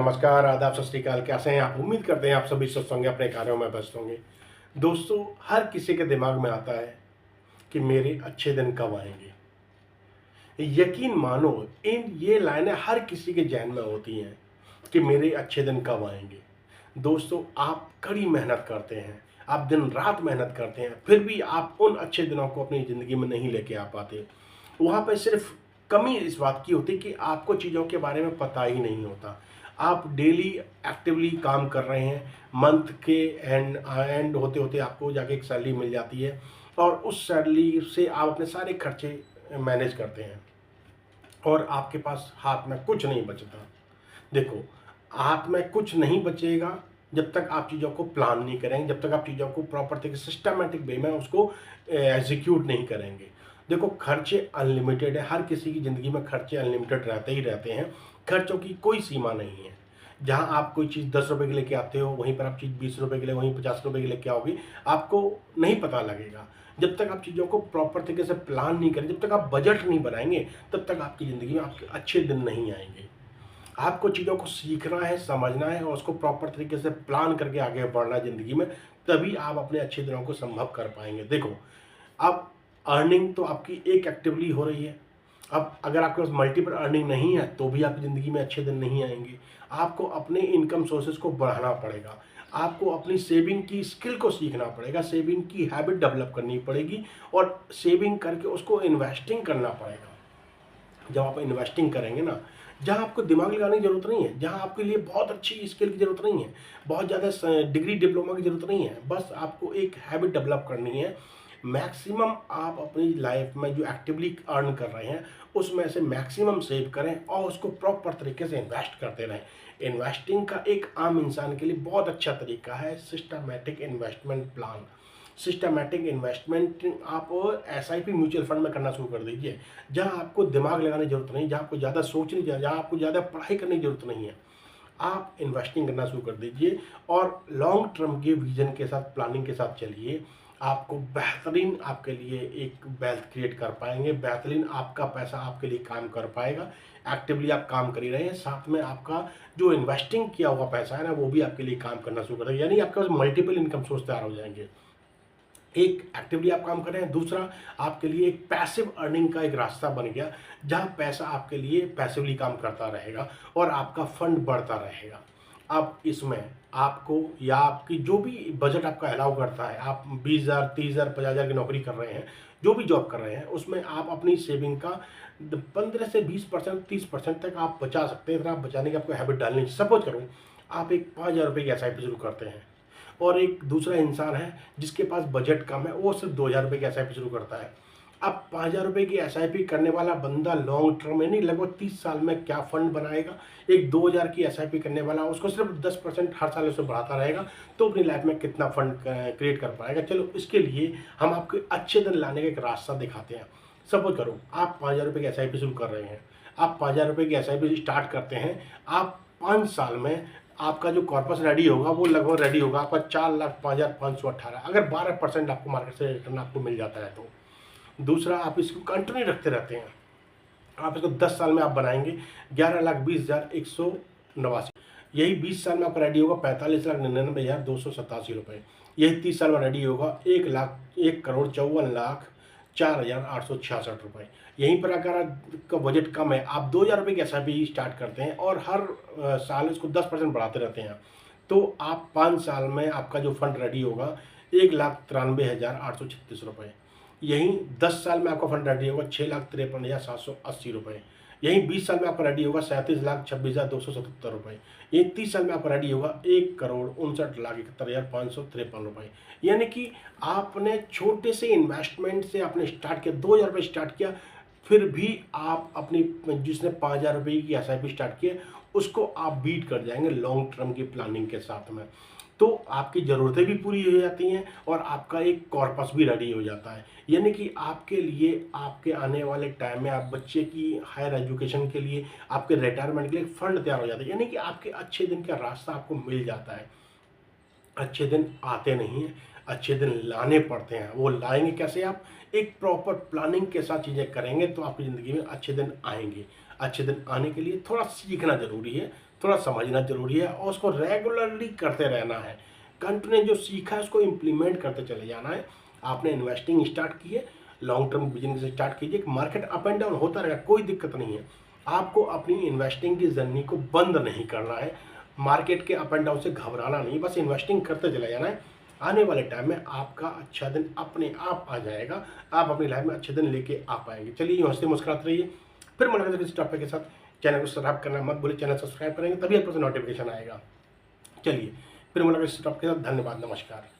नमस्कार, आदाब, सत श्री अकाल। कैसे हैं आप? उम्मीद करते हैं आप सभी स्वस्थ होंगे, अपने कार्यों में व्यस्त होंगे। दोस्तों, हर किसी के दिमाग में आता है कि मेरे अच्छे दिन कब आएंगे। यकीन मानो, इन ये लाइनें हर किसी के ज़हन में होती हैं कि मेरे अच्छे दिन कब आएंगे। दोस्तों, आप कड़ी मेहनत करते हैं, आप दिन रात मेहनत करते हैं, फिर भी आप उन अच्छे दिनों को अपनी ज़िंदगी में नहीं लेके आ पाते। वहाँ पे सिर्फ कमी इस बात की होती है कि आपको चीज़ों के बारे में पता ही नहीं होता। आप डेली एक्टिवली काम कर रहे हैं, मंथ के एंड होते-होते आपको जाके एक सैलरी मिल जाती है और उस सैलरी से आप अपने सारे खर्चे मैनेज करते हैं और आपके पास हाथ में कुछ नहीं बचता। देखो, हाथ में कुछ नहीं बचेगा जब तक आप चीज़ों को प्लान नहीं करेंगे, जब तक आप चीज़ों को प्रॉपर तरीके से सिस्टमैटिक वे में उसको एग्जीक्यूट नहीं करेंगे। देखो, खर्चे अनलिमिटेड है, हर किसी की ज़िंदगी में खर्चे अनलिमिटेड रहते ही रहते हैं, खर्चों की कोई सीमा नहीं है। जहाँ आप कोई चीज़ ₹10 की लेके आते हो, वहीं पर आप चीज़ ₹20 की ले वहीं ₹50 की लेके आओगे, आपको नहीं पता लगेगा। जब तक आप चीज़ों को प्रॉपर तरीके से प्लान नहीं करें, जब तक आप बजट नहीं बनाएँगे, तब तक आपकी ज़िंदगी में आपके अच्छे दिन नहीं आएँगे। आपको चीज़ों को सीखना है, समझना है और उसको प्रॉपर तरीके से प्लान करके आगे बढ़ना है ज़िंदगी में, तभी आप अपने अच्छे दिनों को संभव कर पाएँगे। देखो, अब अर्निंग तो आपकी एक एक्टिवली हो रही है। अब अगर आपके पास मल्टीपल अर्निंग नहीं है, तो भी आपकी ज़िंदगी में अच्छे दिन नहीं आएँगे। आपको अपने इनकम सोर्सेज़ को बढ़ाना पड़ेगा। आपको अपनी सेविंग की स्किल को सीखना पड़ेगा, सेविंग की हैबिट डेवलप करनी पड़ेगी और सेविंग करके उसको इन्वेस्टिंग करना पड़ेगा। जब आप इन्वेस्टिंग करेंगे ना, जहाँ आपको दिमाग लगाने की ज़रूरत नहीं है, जहाँ आपके लिए बहुत अच्छी स्किल की ज़रूरत नहीं है, बहुत ज़्यादा डिग्री डिप्लोमा की ज़रूरत नहीं है, बस आपको एक हैबिट डेवलप करनी है। मैक्सिमम आप अपनी लाइफ में जो एक्टिवली अर्न कर रहे हैं, उसमें से मैक्सिमम सेव करें और उसको प्रॉपर तरीके से इन्वेस्ट करते रहें। इन्वेस्टिंग का एक आम इंसान के लिए बहुत अच्छा तरीका है systematic investment plan. Systematic investment आप एसआईपी म्यूचुअल फंड में करना शुरू कर दीजिए, जहां आपको दिमाग लगाने की जरूरत नहीं, जहां आपको ज़्यादा सोचने की, जहां आपको ज़्यादा पढ़ाई करने की जरूरत नहीं है। आप इन्वेस्टिंग करना शुरू कर दीजिए और लॉन्ग टर्म के विजन के साथ, प्लानिंग के साथ चलिए। आपको बेहतरीन, आपके लिए एक वेल्थ क्रिएट कर पाएंगे, बेहतरीन आपका पैसा आपके लिए काम कर पाएगा। एक्टिवली आप काम कर ही रहे हैं, साथ में आपका जो इन्वेस्टिंग किया हुआ पैसा है ना, वो भी आपके लिए काम करना शुरू करेगा, यानी आपके पास मल्टीपल इनकम सोर्स तैयार हो जाएंगे। एक एक्टिवली आप काम कर रहे हैं, दूसरा आपके लिए एक पैसिव अर्निंग का एक रास्ता बन गया, जहां पैसा आपके लिए पैसिवली काम करता रहेगा और आपका फंड बढ़ता रहेगा। अब इसमें आपको या आपकी जो भी बजट आपका अलाउ करता है, आप 20,000, 30,000, 50,000 की नौकरी कर रहे हैं, जो भी जॉब कर रहे हैं, उसमें आप अपनी सेविंग का 15 से 20%, 30% तक आप बचा सकते हैं। अगर आप बचाने की आपको हैबिट डालनी है, सपोज करूँ आप एक 5,000 रुपये की एसआईपी शुरू करते हैं और एक दूसरा इंसान है जिसके पास बजट कम है, वो सिर्फ 2,000 रुपये की एसआईपी शुरू करता है। अब 5,000 रुपये की एसआईपी करने वाला बंदा लॉन्ग टर्म यानी लगभग 30 साल में क्या फंड बनाएगा? एक 2,000 की एसआईपी करने वाला उसको सिर्फ 10% हर साल उसमें बढ़ाता रहेगा, तो अपनी लाइफ में कितना फंड क्रिएट कर पाएगा? चलो, इसके लिए हम आपको अच्छे दिन लाने का एक रास्ता दिखाते हैं। सपोज करो आप 5,000 रुपये की एसआईपी शुरू कर रहे हैं, आप 5,000 रुपये की एसआईपी स्टार्ट करते हैं। आप 5 साल में आपका जो कॉर्पस रेडी होगा वो लगभग रेडी होगा आपका 4,05,518, अगर 12% आपको मार्केट से रिटर्न आपको मिल जाता है तो। दूसरा, आप इसको कंटिन्यू रखते रहते हैं, आप इसको 10 साल में आप बनाएंगे 11,20,189। यही 20 साल में आपका रेडी होगा 45,99,287 रुपये। यही 30 साल में रेडी होगा 1,01,54,4,866 रुपये। यहीं पर अगर आपका बजट कम है, आप 2,000 रुपये की एसआईपी स्टार्ट करते हैं और हर साल इसको 10% बढ़ाते रहते हैं, तो आप 5 साल में आपका जो फंड रेडी होगा 1,93,836 रुपये। यहीं 10 साल में आपका फंड रेडी होगा 6,53,780 रुपये। यहीं 20 साल में आपका रेडी होगा 37,26,277 रुपये। ये 30 साल में आपका रेडी होगा 1,59,71,553 रुपये। यानी कि आपने छोटे से इन्वेस्टमेंट से आपने स्टार्ट किया, 2,000 रुपये स्टार्ट किया, फिर भी आप अपनी जिसने 5,000 रुपये की एसआईपी स्टार्ट किया उसको आप बीट कर जाएंगे लॉन्ग टर्म की प्लानिंग के साथ में। तो आपकी ज़रूरतें भी पूरी हो जाती हैं और आपका एक कॉर्पस भी रेडी हो जाता है, यानी कि आपके लिए आपके आने वाले टाइम में आप बच्चे की हायर एजुकेशन के लिए, आपके रिटायरमेंट के लिए फंड तैयार हो जाता है, यानी कि आपके अच्छे दिन का रास्ता आपको मिल जाता है। अच्छे दिन आते नहीं हैं, अच्छे दिन लाने पड़ते हैं। वो लाएंगे कैसे? आप एक प्रॉपर प्लानिंग के साथ चीज़ें करेंगे तो आपकी ज़िंदगी में अच्छे दिन आएंगे। अच्छे दिन आने के लिए थोड़ा सीखना ज़रूरी है, थोड़ा समझना जरूरी है और उसको रेगुलरली करते रहना है। कंटिन्यू जो सीखा है उसको इम्प्लीमेंट करते चले जाना है। आपने इन्वेस्टिंग स्टार्ट की है, लॉन्ग टर्म बिजनेस स्टार्ट कीजिए। मार्केट अप एंड डाउन होता रहेगा, कोई दिक्कत नहीं है। आपको अपनी इन्वेस्टिंग की जर्नी को बंद नहीं करना है, मार्केट के अप एंड डाउन से घबराना नहीं, बस इन्वेस्टिंग करते चले जाना है। आने वाले टाइम में आपका अच्छा दिन अपने आप आ जाएगा, आप अपनी लाइफ में अच्छे दिन लेके आ पाएंगे। चलिए यूँ हंसते मुस्कुराते रहिए। फिर मुलाकात किसी टॉपिक के साथ। चैनल को सब्सक्राइब करना मत भूलिए, चैनल सब्सक्राइब करेंगे तभी आपको नोटिफिकेशन आएगा। चलिए फिर मुलाकात किसी टॉपिक के साथ। धन्यवाद, नमस्कार।